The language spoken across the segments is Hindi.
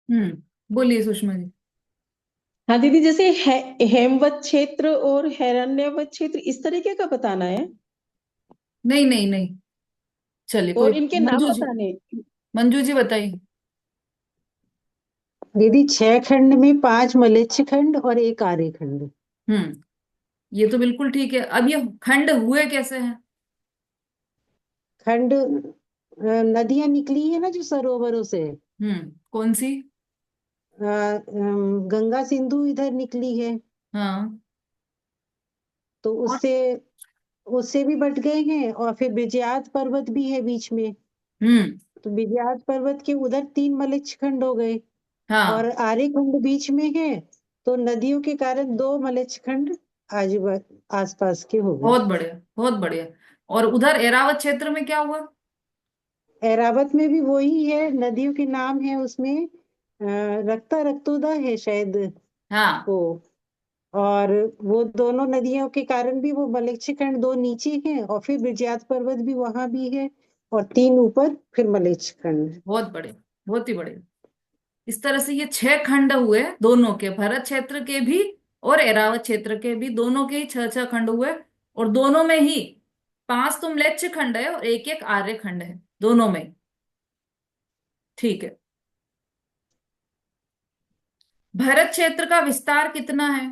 बोलिए सुषमा जी। हाँ दीदी, जैसे हेमवत क्षेत्र और हिरण्यवत क्षेत्र इस तरीके का बताना है। नहीं नहीं नहीं, चलिए कोई। और इनके नाम मंजू जी, बताने। मंजू जी बताइए। दीदी 6 खंड में 5 मलेच्छ खंड और एक आर्य खंड। हम्म, ये तो बिल्कुल ठीक है। अब ये खंड हुए कैसे हैं? खंड नदियां निकली है ना जो सरोवरों से। कौन सी? गंगा सिंधु इधर निकली है। हाँ। तो और उससे उससे भी बट गए हैं, और फिर विजयात पर्वत भी है बीच में। हम्म। तो विजयात पर्वत के उधर 3 मलेच्छ खंड हो गए। और हाँ, आर्य खंड बीच में है। तो नदियों के कारण 2 मलेच्छ खंड आजू आसपास के हो गए। बहुत बढ़िया बहुत बढ़िया। और उधर एरावत क्षेत्र में क्या हुआ? एरावत में भी वही है, नदियों के नाम है उसमें। रक्ता रक्तोदा है शायद हाँ, वो। और वो दोनों नदियों के कारण भी वो मलेच्छ खंड दो नीचे हैं, और फिर विजयात पर्वत भी वहां भी है। और 3 ऊपर फिर मलेच्छ खंड। बहुत बढ़िया बहुत ही बढ़िया। इस तरह से ये 6 खंड हुए दोनों के, भरत क्षेत्र के भी और एरावत क्षेत्र के भी, दोनों के ही 6 6 खंड हुए। और दोनों में ही 5 तो म्लेच्छ खंड है और एक एक आर्य खंड है दोनों में। ठीक है। भरत क्षेत्र का विस्तार कितना है?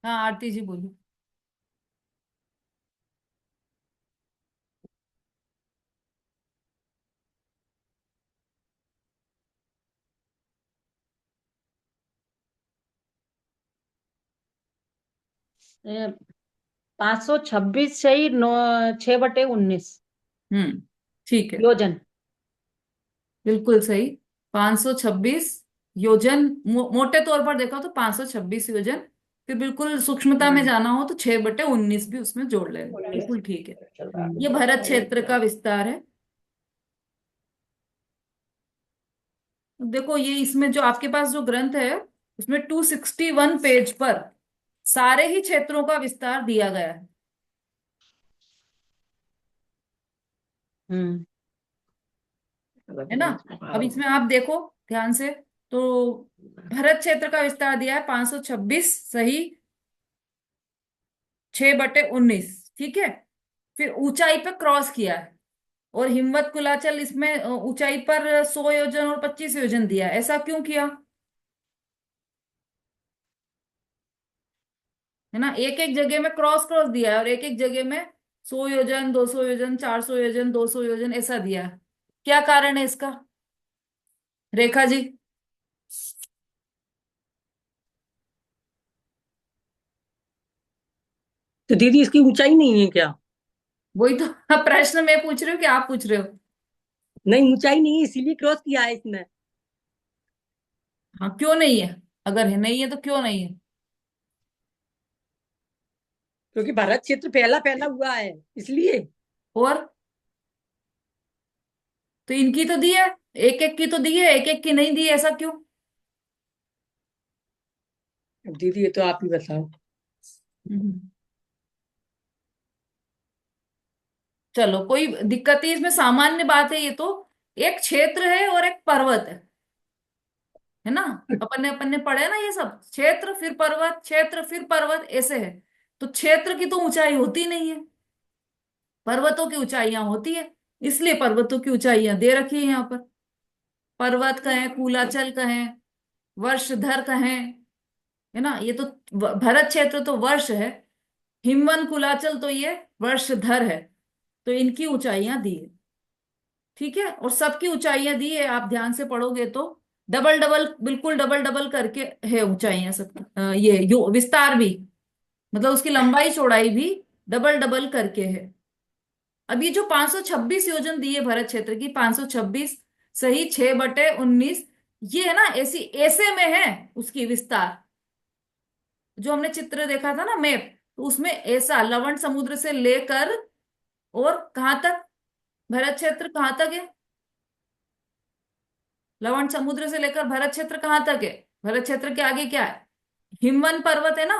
हाँ, आरती जी बोलिए। 526 से ही 6/19 हम्म, ठीक है। योजन। बिल्कुल सही। 526 योजन। मोटे तौर पर देखा तो 526 योजन। फिर बिल्कुल सूक्ष्मता में हम्म। जाना हो तो 6/19 भी उसमें जोड़ लेना, 19। बिल्कुल ठीक है। ये भरत क्षेत्र का विस्तार है। देखो ये इसमें जो आपके पास जो ग्रंथ है, उसमें 261 पेज पर सारे ही क्षेत्रों का विस्तार दिया गया है। हम्म। है ना? अब इसमें आप देखो ध्यान से, तो भरत क्षेत्र का विस्तार दिया है 526 सही, 6/19, ठीक है। फिर ऊंचाई पे क्रॉस किया है, और हिमवत कुलाचल इसमें ऊंचाई पर 100 योजन और 25 योजन दिया है। ऐसा क्यों किया? है ना, एक एक जगह में क्रॉस क्रॉस दिया है, और एक एक जगह में 100 योजन, 200 योजन, 400 योजन, 200 योजन ऐसा दिया है। क्या कारण है इसका, रेखा जी? तो दीदी इसकी ऊंचाई नहीं है क्या? वही तो प्रश्न मैं पूछ रही हूँ कि आप पूछ रहे हो? नहीं, ऊंचाई नहीं है, इसीलिए क्रॉस किया है इसने। हाँ, क्यों नहीं है? अगर है नहीं है तो क्यों नहीं है? क्योंकि भारत क्षेत्र पहला पहला हुआ है, इसलिए। और तो इनकी तो दी है, एक एक की तो दी है, एक एक की नहीं दी है, ऐसा क्यों? अब दीदी ये तो आप ही बताओ। हम्म। चलो कोई दिक्कत नहीं, इसमें सामान्य बात है ये तो। एक क्षेत्र है और एक पर्वत है ना? अपन ने पढ़े ना ये सब, क्षेत्र फिर पर्वत, क्षेत्र फिर पर्वत ऐसे है। तो क्षेत्र की तो ऊंचाई होती नहीं है, पर्वतों की ऊंचाइयां होती है। इसलिए पर्वतों की ऊंचाइयां दे रखी है यहाँ पर। पर्वत कहें, कुलाचल कहें, वर्षधर कहें, है ना? ये तो भरत क्षेत्र तो वर्ष है, हिमवन कुलाचल तो ये वर्षधर है। तो इनकी ऊंचाइयां दी है, ठीक है। और सबकी ऊंचाइयां दी है, आप ध्यान से पढ़ोगे तो डबल डबल, बिल्कुल डबल डबल करके है ऊंचाइयां सबकी। ये विस्तार भी, मतलब उसकी लंबाई चौड़ाई भी डबल डबल करके है। अब ये जो 526 योजन दी है भरत क्षेत्र की, 526 सही 6/19, ये है ना ऐसी ऐसे में है उसकी विस्तार। जो हमने चित्र देखा था ना, मैप, तो उसमें ऐसा लवण समुद्र से लेकर और कहां तक, भरत क्षेत्र कहाँ तक है? लवण समुद्र से लेकर भरत क्षेत्र कहाँ तक है? भरत क्षेत्र के आगे क्या है? हिमवन पर्वत है ना।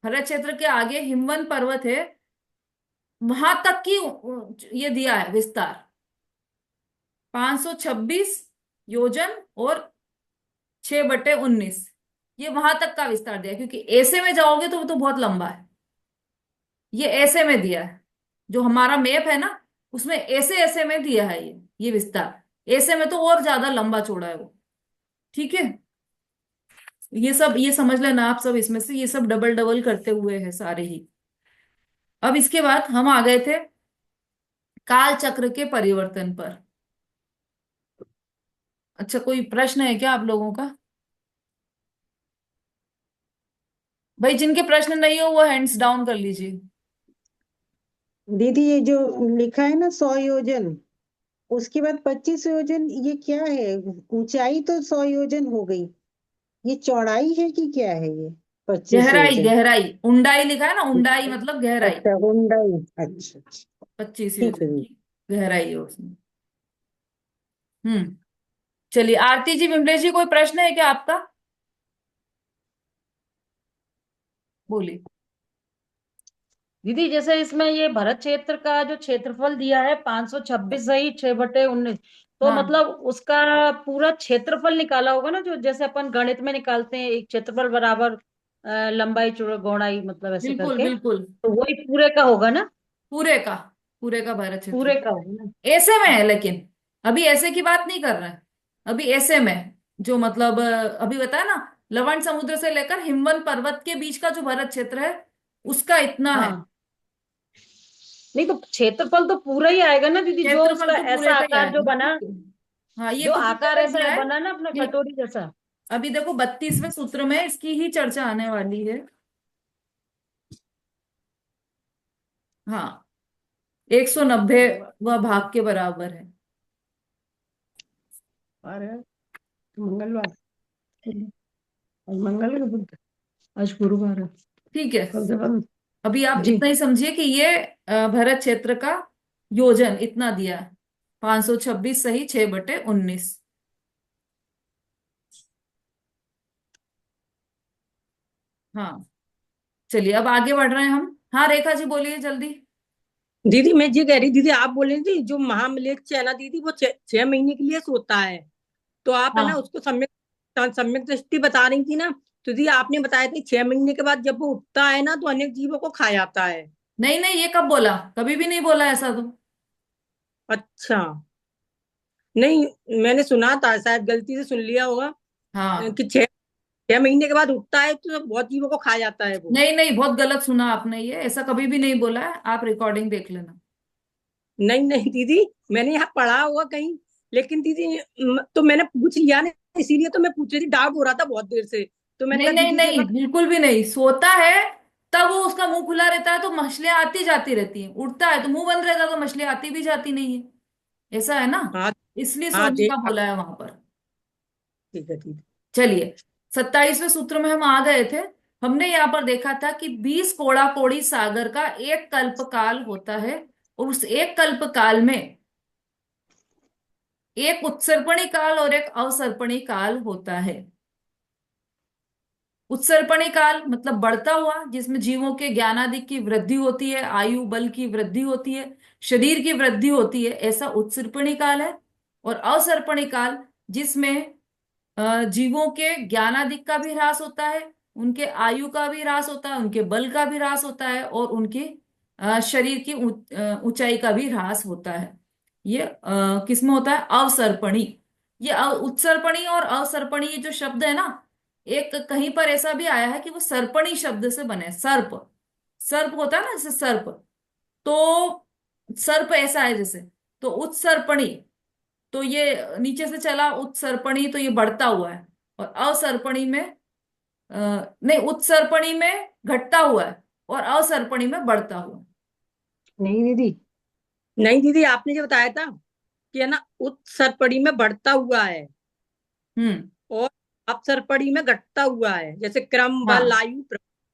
भरत क्षेत्र के आगे हिमवन पर्वत है, वहां तक की ये दिया है विस्तार, 526 योजन और 6/19। ये वहां तक का विस्तार दिया है, क्योंकि ऐसे में जाओगे तो वो तो बहुत लंबा है। ये ऐसे में दिया है, जो हमारा मैप है ना, उसमें ऐसे ऐसे में दिया है ये विस्तार। ऐसे में तो और ज्यादा लंबा चौड़ा है वो। ठीक है, ये सब ये समझ लेना आप सब, इसमें से ये सब डबल डबल करते हुए है सारे ही। अब इसके बाद हम आ गए थे काल चक्र के परिवर्तन पर। अच्छा, कोई प्रश्न है क्या आप लोगों का? भाई जिनके प्रश्न नहीं हो वो हैंड्स डाउन कर लीजिए। दीदी ये जो लिखा है ना 100 योजन, उसके बाद 25 योजन, ये क्या है? ऊंचाई तो 100 योजन हो गई, ये चौड़ाई है कि क्या है ये? पच्चीस गहराई, योजन गहराई, ऊंडाई लिखा है ना, ऊंडाई मतलब गहराई। अच्छा ऊंचाई, अच्छा अच्छा, 25 ठीक है योजन दीदी। की गहराई है उसमें। हम्म। चलिए आरती जी, विमलेश जी, कोई प्रश्न है क्या आपका? बोलिए। दीदी जैसे इसमें ये भरत क्षेत्र का जो क्षेत्रफल दिया है 526 सही 6/19, तो हाँ, मतलब उसका पूरा क्षेत्रफल निकाला होगा ना, जो जैसे अपन गणित में निकालते हैं, एक क्षेत्रफल बराबर लंबाई चौड़ाई, मतलब ऐसे बिल्कुल करके, बिल्कुल। तो वही पूरे का होगा ना? पूरे का, पूरे का भारत क्षेत्र पूरे का होगा ना? ऐसे में है, लेकिन अभी ऐसे की बात नहीं कर रहे हैं। अभी ऐसे में, जो मतलब अभी बताया ना, लवण समुद्र से लेकर हिमवन पर्वत के बीच का जो भारत क्षेत्र है, उसका इतना है। हाँ, नहीं तो क्षेत्रफल तो पूरा ही आएगा ना दीदी, जो क्षेत्रफल उसका तो पूरे ऐसा का ही आकार जो आएगा, बना, ठीक है। हाँ, ये जो तो पूरे आकार का दिया ऐसा है। बना ना अपना ये कटोरी जैसा। अभी देखो 32वें सूत्र में इसकी ही चर्चा आने वाली है। हाँ, 190 वह भाग के बराबर है। अरे मंगलवार, आज मंगल है, बुध, आज गुरुवार है, ठीक है, कल से बंद। अभी आप जी। इतना ही समझिए कि ये भरत क्षेत्र का योजन इतना दिया है, 526 सही 6/19। हाँ, चलिए अब आगे बढ़ रहे हैं हम। हाँ रेखा जी, बोलिए जल्दी। दीदी मैं ये कह रही दीदी, आप बोले थी जो महामलेच्छ है ना दीदी, वो 6 महीने के लिए सोता है, तो आप है ना हाँ, उसको सम्यक सम्यक दृष्टि बता रही थी ना, तो दीदी आपने बताया था 6 महीने के बाद जब वो उठता है ना तो अनेक जीवों को खा जाता है। नहीं नहीं, ये कब बोला? कभी भी नहीं बोला ऐसा तो। अच्छा, नहीं मैंने सुना था, शायद गलती से सुन लिया होगा, हाँ, कि 6 महीने के बाद उठता है तो बहुत जीवों को खा जाता है वो। नहीं नहीं, बहुत गलत सुना आपने, ये ऐसा कभी भी नहीं बोला है, आप रिकॉर्डिंग देख लेना। नहीं नहीं दीदी, मैंने यहाँ पढ़ा हुआ कहीं, लेकिन दीदी तो मैंने पूछ लिया ना, इसीलिए तो मैं पूछ रही थी, डाउट हो रहा था बहुत देर से, तो मैंने नहीं कहा नहीं दीदी से एक नहीं, बार। बिल्कुल भी नहीं। सोता है तब वो उसका मुंह खुला रहता है तो मछलियां आती जाती रहती हैं, उठता है तो मुंह बंद रहता है तो मछलियां आती भी जाती नहीं है। ऐसा है ना, हाँ। इसलिए हाँ सोने का देखा। बोला है वहां पर। ठीक है दीदी। चलिए, 27वें सूत्र में हम आ गए थे। हमने यहाँ पर देखा था कि 20 कोड़ा कोड़ी सागर का एक कल्प काल होता है, और उस एक कल्प काल में एक उत्सर्पणी काल और एक अवसर्पणी काल होता है। उत्सर्पणी काल मतलब बढ़ता हुआ, जिसमें जीवों के ज्ञानादि की वृद्धि होती है, आयु बल की वृद्धि होती है, शरीर की वृद्धि होती है, ऐसा उत्सर्पणी काल है। और अवसर्पणी काल, जिसमें जीवों के ज्ञानादिक का भी ह्रास होता है, उनके आयु का भी ह्रास होता है, उनके बल का भी ह्रास होता है, और उनके शरीर की ऊंचाई का भी ह्रास होता है। ये किसमें होता है? अवसर्पणी। ये उत्सर्पणी और अवसर्पणी, ये जो शब्द है ना, एक कहीं पर ऐसा भी आया है कि वो सर्पणी शब्द से बने। सर्प, सर्प होता है ना जैसे सर्प, तो सर्प ऐसा है जैसे, तो उत्सर्पणी, तो ये नीचे से चला उत्सर्पणी, तो ये बढ़ता हुआ है। और अवसर्पणी में नहीं, उत्सर्पणी में घटता हुआ है और अवसर्पणी में बढ़ता हुआ है। नहीं दीदी, नहीं दीदी, आपने जो बताया था कि है ना उत्सर्पणी में बढ़ता हुआ है हम्म। और अपसर्पणी में घटता हुआ है, जैसे क्रम बल हाँ आयु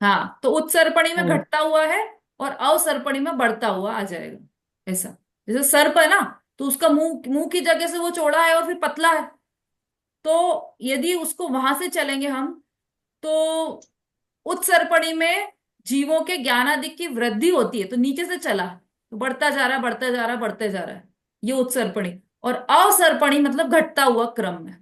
हाँ, तो उत्सर्पणी में हाँ घटता हुआ है और अवसर्पणी में बढ़ता हुआ आ जाएगा। ऐसा। जैसे सर्प है ना, तो उसका मुंह मुंह की जगह से वो चौड़ा है और फिर पतला है। तो यदि उसको वहां से चलेंगे हम, तो उत्सर्पणी में जीवों के ज्ञानादि की वृद्धि होती है, तो नीचे से चला तो बढ़ता जा रहा है, बढ़ता जा रहा है, बढ़ते जा रहा है। ये उत्सर्पणी। और अवसर्पणी मतलब घटता हुआ क्रम में,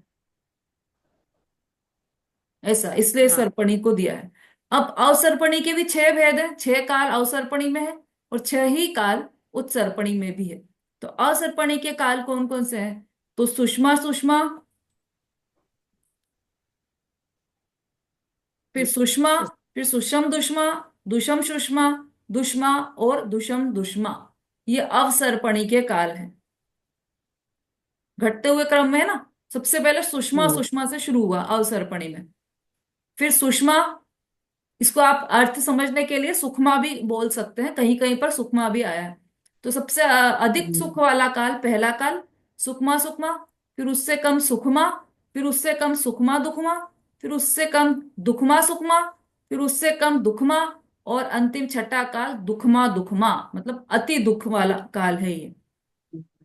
ऐसा, इसलिए हाँ सर्पणी को दिया है। अब अवसर्पणी के भी छह भेद हैं, छह काल अवसर्पणी में है और छह ही काल उत्सर्पणी में भी है। तो अवसर्पणी के काल कौन कौन से हैं? तो सुषमा सुषमा, फिर सुषमा, फिर सुषम दुष्मा, दुषम सुषमा, दुष्मा और दुषम दुष्मा। ये अवसर्पणी के काल हैं, घटते हुए क्रम में है ना। सबसे पहले सुषमा हम्म, सुषमा से शुरू हुआ अवसर्पणी में। फिर सुषमा, इसको आप अर्थ समझने के लिए सुखमा भी बोल सकते हैं, कहीं कहीं पर सुखमा भी आया है। तो सबसे अधिक सुख वाला काल पहला काल सुखमा सुखमा, फिर उससे कम सुखमा, फिर उससे कम सुखमा दुखमा, फिर उससे कम दुखमा सुखमा, फिर उससे कम दुखमा, और अंतिम छठा काल दुखमा दुखमा, मतलब अति दुख वाला काल है ये,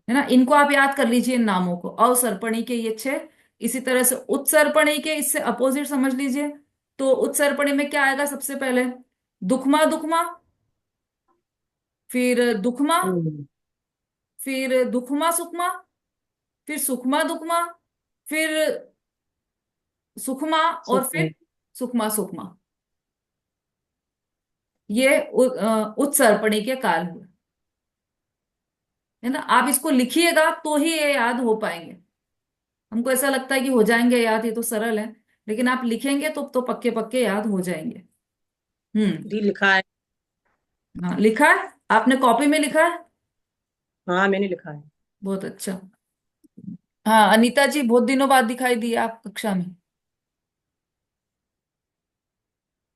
है ना। इनको आप याद कर लीजिए इन नामों को, अवसर्पणी के ये छह। इसी तरह से उत्सर्पणी के इससे अपोजिट समझ लीजिए। तो उत्सर्पणी में क्या आएगा सबसे पहले? दुखमा दुखमा, फिर दुखमा, हम्म, फिर दुखमा सुखमा, फिर सुखमा दुखमा, फिर सुखमा, और सुख है। फिर सुखमा सुखमा। ये उत्सर्पणी के काल हुए, है ना। आप इसको लिखिएगा तो ही ये याद हो पाएंगे। हमको ऐसा लगता है कि हो जाएंगे याद, ये तो सरल है, लेकिन आप लिखेंगे तो पक्के पक्के याद हो जाएंगे। हम्म। दी लिखा है। हाँ, लिखा है आपने, कॉपी में लिखा है। हाँ मैंने लिखा है। बहुत अच्छा। हाँ, अनीता जी बहुत दिनों बाद दिखाई दी आप कक्षा में।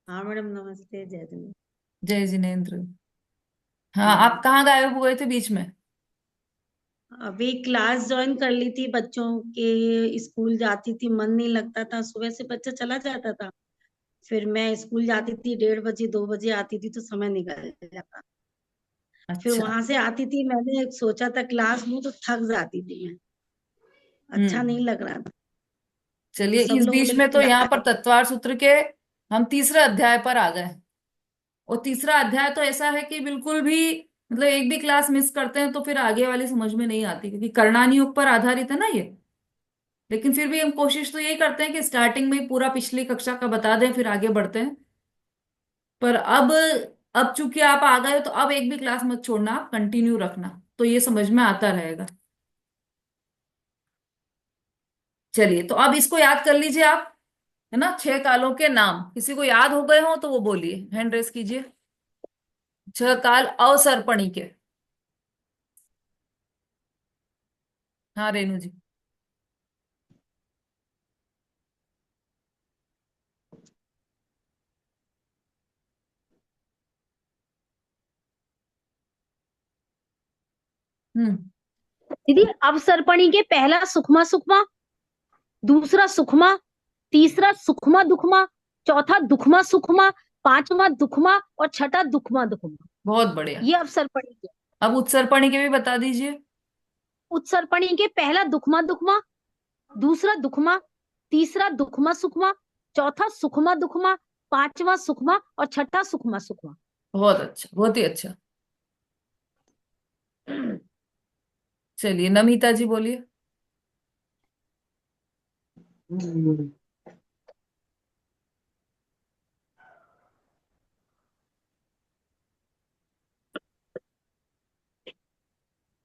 हाँ मैडम, नमस्ते, जय जिनेन्द्र। जय जिनेन्द्र। हाँ, हम्म, आप कहाँ गायब हुए थे बीच में? अभी क्लास ज्वाइन कर ली थी बच्चों के, स्कूल जाती थी, मन नहीं लगता था, सुबह से बच्चा चला जाता था, फिर मैं स्कूल जाती थी, 1:30 2 बजे आती थी, तो समय निकल जाता। फिर अच्छा। वहां से आती थी, मैंने सोचा था क्लास लूं, तो थक जाती थी मैं, अच्छा नहीं हम्म। लग रहा था। तो चलिए, सब इस लोग बीच बोले में तो यहाँ पर क्लास। तत्वार सूत्र के हम तीसरे अध्याय पर आ गए। और तीसरा अध्याय तो ऐसा है कि बिल्कुल भी, मतलब एक भी क्लास मिस करते हैं तो फिर आगे वाली समझ में नहीं आती, क्योंकि करणानी योग पर आधारित है ना ये। लेकिन फिर भी हम कोशिश तो यही करते हैं कि स्टार्टिंग में ही पूरा पिछली कक्षा का बता दें, फिर आगे बढ़ते हैं। पर अब चूंकि आप आ गए हो, तो अब एक भी क्लास मत छोड़ना, आप कंटिन्यू रखना, तो ये समझ में आता रहेगा। चलिए, तो अब इसको याद कर लीजिए आप, है ना। छह कालों के नाम किसी को याद हो गए हो तो वो बोलिए, हैंड रेस कीजिए। छह काल अवसर्पणी के। हाँ रेणु जी। हम्म। दीदी अवसर्पणी के पहला सुखमा सुखमा, दूसरा सुखमा, तीसरा सुखमा दुखमा, चौथा दुखमा सुखमा, पांचवा दुखमा और छठा दुखमा दुखमा। बहुत बढ़िया। ये अवसर्पणी के। अब उत्सर्पणी के भी बता दीजिए। उत्सर्पणी के पहला दुखमा दुखमा, दूसरा दुखमा, तीसरा दुखमा सुखमा, चौथा सुखमा दुखमा, पांचवा सुखमा और छठा सुखमा सुखमा। बहुत अच्छा, बहुत ही अच्छा। चलिए, नमिता जी बोलिए। हम्म,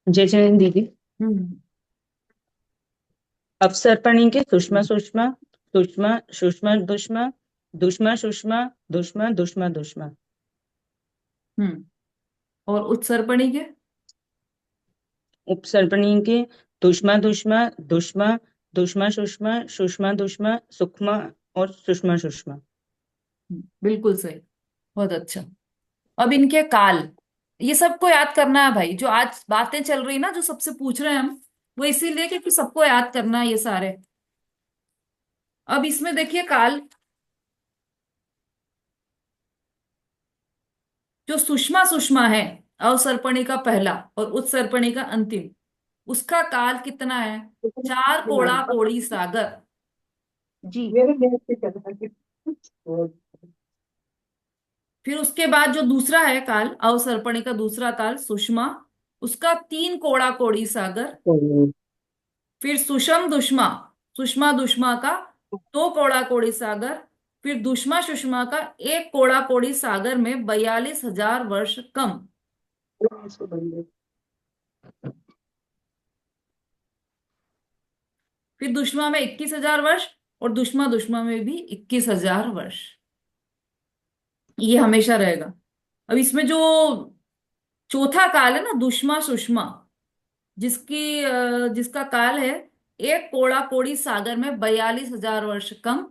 जय जैन दीदी। हम्म। अवसर्पणी के सुषमा सुषमा, सुषमा सुषमा दुष्मा, दुष्मा सुषमा, दुष्मा दुष्मा दुष्मा। हम्म। और उत्सर्पणी के? उपसर्पणी के दुष्मा दुष्मा, दुष्मा, दुष्मा सुषमा, सुषमा दुष्मा, सुखमा और सुषमा सुषमा। बिल्कुल सही। बहुत अच्छा। अब इनके काल, ये सबको याद करना है भाई। जो आज बातें चल रही ना, जो सबसे पूछ रहे हैं हम, वो इसीलिए क्योंकि सबको याद करना है ये सारे। अब इसमें देखिए काल, जो सुषमा सुषमा है, अवसर्पणी का पहला और उत्सर्पणी का अंतिम, उसका काल कितना है? 4 कोड़ा कोड़ी सागर। जी। फिर उसके बाद जो दूसरा है काल, अवसर्पणी का दूसरा काल सुषमा, उसका 3 कोड़ा कोड़ी सागर। फिर सुषम दुष्मा, सुषमा दुष्मा का 2 कोड़ा कोड़ी सागर। फिर दुष्मा सुषमा का 1 कोड़ा कोड़ी सागर में 42,000 वर्ष कम। फिर दुष्मा में 21,000 वर्ष, और दुष्मा दुष्मा में भी 21,000 वर्ष। ये हमेशा रहेगा। अब इसमें जो चौथा काल है ना, दुष्मा सुषमा, जिसका काल है 1 कोड़ा कोड़ी सागर में 42,000 वर्ष कम,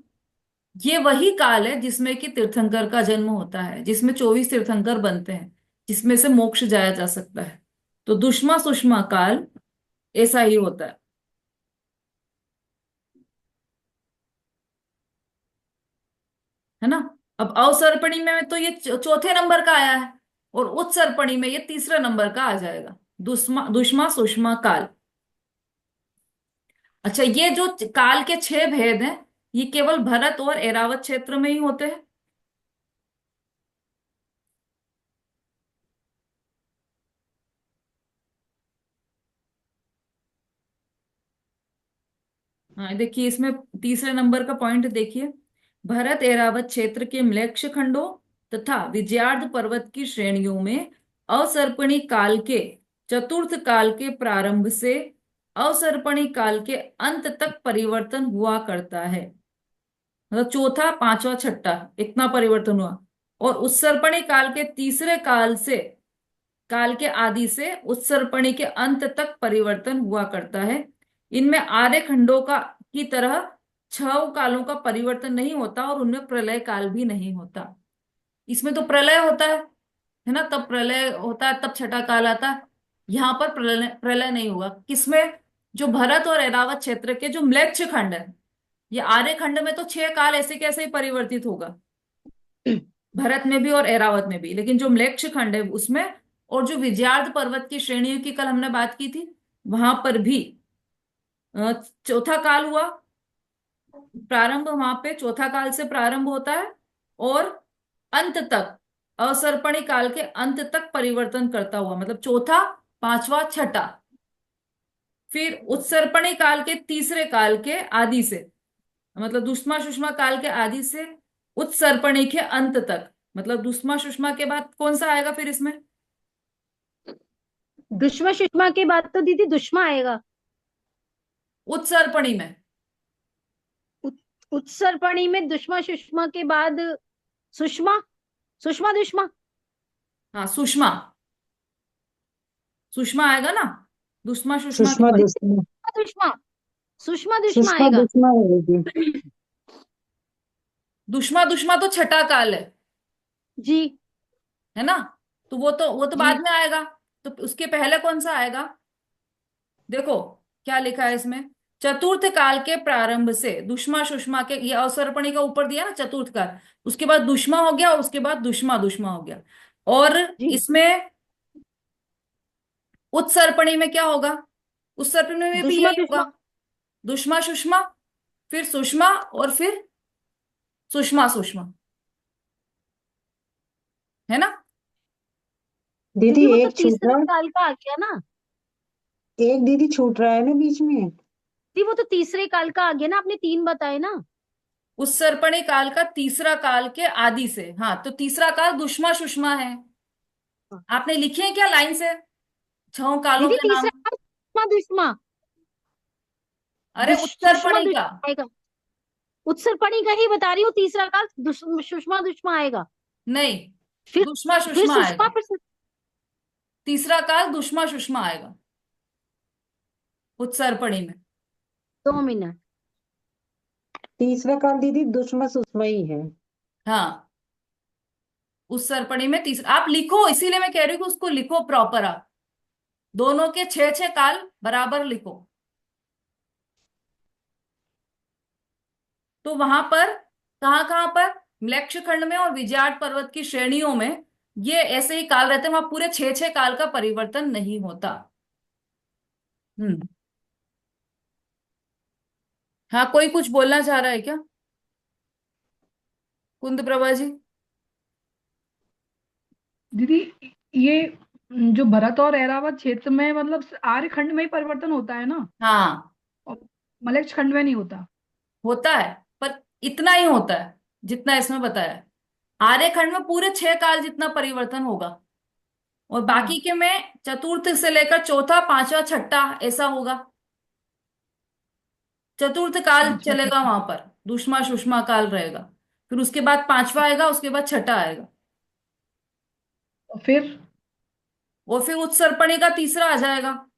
ये वही काल है जिसमें कि तीर्थंकर का जन्म होता है, जिसमें 24 तीर्थंकर बनते हैं, जिसमें से मोक्ष जाया जा सकता है। तो दुष्मा सुषमा काल ऐसा ही होता है ना। अब अवसर्पणी में तो ये चौथे नंबर का आया है, और उत्सर्पणी में ये तीसरे नंबर का आ जाएगा, दुष्मा दुष्मा सुषमा काल। अच्छा, ये जो काल के 6 भेद हैं, ये केवल भरत और एरावत क्षेत्र में ही होते हैं। हाँ, देखिए इसमें तीसरे नंबर का पॉइंट देखिए, भरत एरावत क्षेत्र के म्लेच्छ खंडों तथा विजयार्ध पर्वत की श्रेणियों में अवसर्पणी काल के चतुर्थ काल के प्रारंभ से अवसर्पणी काल के अंत तक परिवर्तन हुआ करता है। मतलब चौथा पांचवा छठा इतना परिवर्तन हुआ। और उत्सर्पणी काल के तीसरे काल के आदि से उत्सर्पणी के अंत तक परिवर्तन हुआ करता है। इनमें आर्य खंडों का की तरह 6 कालों का परिवर्तन नहीं होता, और उनमें प्रलय काल भी नहीं होता। इसमें तो प्रलय होता है ना, तब प्रलय होता है, तब छठा काल आता है। यहाँ पर प्रलय प्रलय नहीं होगा। किसमें? जो भरत और ऐरावत क्षेत्र के जो म्लेच्छ खंड है, ये आर्य खंड में तो 6 काल ऐसे कैसे ही परिवर्तित होगा, भरत में भी और ऐरावत में भी, लेकिन जो म्लेच्छ खंड है उसमें, और जो विजयार्ध पर्वत की श्रेणियों की कल हमने बात की थी, वहां पर भी चौथा काल हुआ प्रारंभ, वहां पे चौथा काल से प्रारंभ होता है, और अंत तक अवसर्पणी काल के अंत तक परिवर्तन करता हुआ, मतलब चौथा पांचवा छठा। फिर उत्सर्पणी काल के तीसरे काल के आदि से, मतलब दुष्मा सुषमा काल के आदि से उत्सर्पणी के अंत तक, मतलब दुष्मा सुषमा के बाद कौन सा आएगा फिर इसमें? दुष्मा सुषमा के बाद तो दीदी दुष्मा आएगा। उत्सर्पणी में, उत्सर्पणी में दुष्मा सुषमा के बाद सुषमा, सुषमा दुष्मा। हाँ सुषमा, सुषमा आएगा ना, दुष्मा सुषमा के सुषमा बाद। दुष्मा दुष्मा, सुषमा दुष्मा सुषमा आएगा। दुष्मा होगी। दुष्मा दुष्मा तो छठा काल जी है ना, तो वो तो जी। बाद में आएगा। तो उसके पहले कौन सा आएगा? देखो क्या लिखा है इसमें, चतुर्थ काल के प्रारंभ से दुष्मा सुषमा के, ये अवसर्पणी का ऊपर दिया ना चतुर्थ काल, उसके बाद दुष्मा हो गया, और उसके बाद दुष्मा दुष्मा हो गया। और जी इसमें उत्सर्पणी में क्या होगा? उत्सर्पणी में भी दुष्मा यही होगा, दुष्मा। दुष्मा सुषमा, फिर सुषमा, और फिर सुषमा सुषमा, है ना। दीदी दीदी वो तो एक छूट तीसरे रहा काल का आ गया ना। है, एक दीदी छूट रहा है ना बीच में। दीदी वो तो तीसरे काल का आ गया ना, आपने 3 बताए ना। उत्सर्पणी काल का तीसरा काल के आदि से, हाँ, तो तीसरा काल दुष्मा सुषमा है। आपने लिखे हैं क्या लाइन से 6 कालों दीदी के तीसरा नाम? काल दुष्मा दुष्मा, अरे सुषमा उत्सर्पणी का, दुष्मा आएगा। उत्सर्पणी का ही बता रही हूँ, तीसरा काल सुषमा दुष्मा आएगा। नहीं, फिर दुष्मा फिर सुषमा सुषमा, आएगा। फिर तीसरा काल दुष्मा सुषमा आएगा उत्सर्पणी में। 2 मिनट। तीसरा काल दीदी दुश्मन सुषमा ही है। हाँ, उत्सर्पणी में तीसरा आप लिखो, इसीलिए मैं कह रही हूँ कि उसको लिखो प्रॉपर। आप दोनों के 6 6 काल बराबर लिखो। तो वहां पर कहाँ कहाँ पर, म्लेच्छ खंड में और विजयार्ड पर्वत की श्रेणियों में ये ऐसे ही काल रहते हैं, वहां पूरे 6 6 काल का परिवर्तन नहीं होता। हम्म। हाँ, कोई कुछ बोलना चाह रहा है क्या? कुंद प्रभा जी। दीदी ये जो भरत और ऐरावत क्षेत्र में मतलब आर्य खंड में ही परिवर्तन होता है ना, हाँ, और मलक्ष खंड में नहीं होता। होता है, पर इतना ही होता है जितना इसमें बताया है। आर्यखंड में पूरे 6 काल जितना परिवर्तन होगा, और बाकी हाँ। के में चतुर्थ से लेकर चौथा पांचवा छठा ऐसा होगा। चतुर्थ काल अच्छा अच्छा चलेगा अच्छा। वहां पर, दुष्मा सुषमा काल रहेगा। फिर उसके बाद पांचवा आएगा, उसके बाद छठा आएगा। और फिर और फिर उत्सर्पणी का तीसरा आ जाएगा।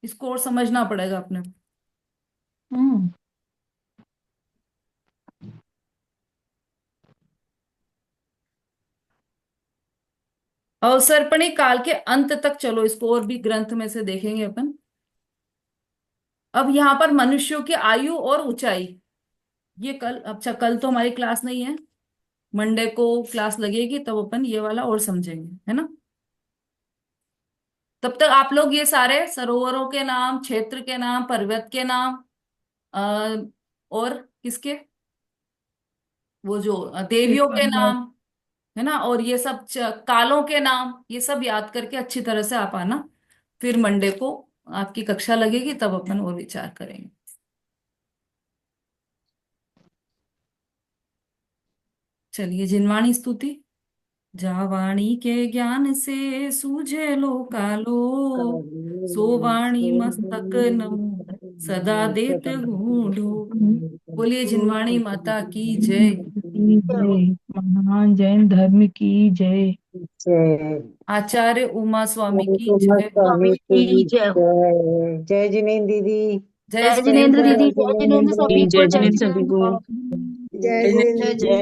इसको और समझना पड़ेगा अपने को। हम्म। अवसर्पणी काल के अंत तक चलो, इसको और भी ग्रंथ में से देखेंगे अपन। अब यहाँ पर मनुष्यों की आयु और ऊंचाई, ये कल, अच्छा कल तो हमारी क्लास नहीं है, मंडे को क्लास लगेगी तब अपन ये वाला और समझेंगे, है ना। तब तक आप लोग ये सारे सरोवरों के नाम, क्षेत्र के नाम, पर्वत के नाम, अ, और किसके, वो जो देवियों के श्वेतवादी। नाम, है ना, और ये सब कालों के नाम, ये सब याद करके अच्छी तरह से आप आना। फिर मंडे को आपकी कक्षा लगेगी तब अपन और विचार करेंगे। चलिए, जिनवाणी स्तुति। जा वाणी के ज्ञान से सूझे लो कालो, सो वाणी मस्तक नमो सदा देत गूढ़ो। बोलिए जिनवाणी माता की जय। की जय। महान जैन धर्म की जय। जय आचार्य उमा स्वामी की उमा जय। स्वामी स्वामी की की जय हो। जय। जय जिनेन्द्र दीदी। जय जय जिनेन्द्र जिनेन्द्र जय दीदी, दीदी। जय जिनेन्द्र जिनेन्द्र, सभी दीदी। को जय जय जिनेन्द्र जय। सभी को। जय जय जिनेन्द्र जय।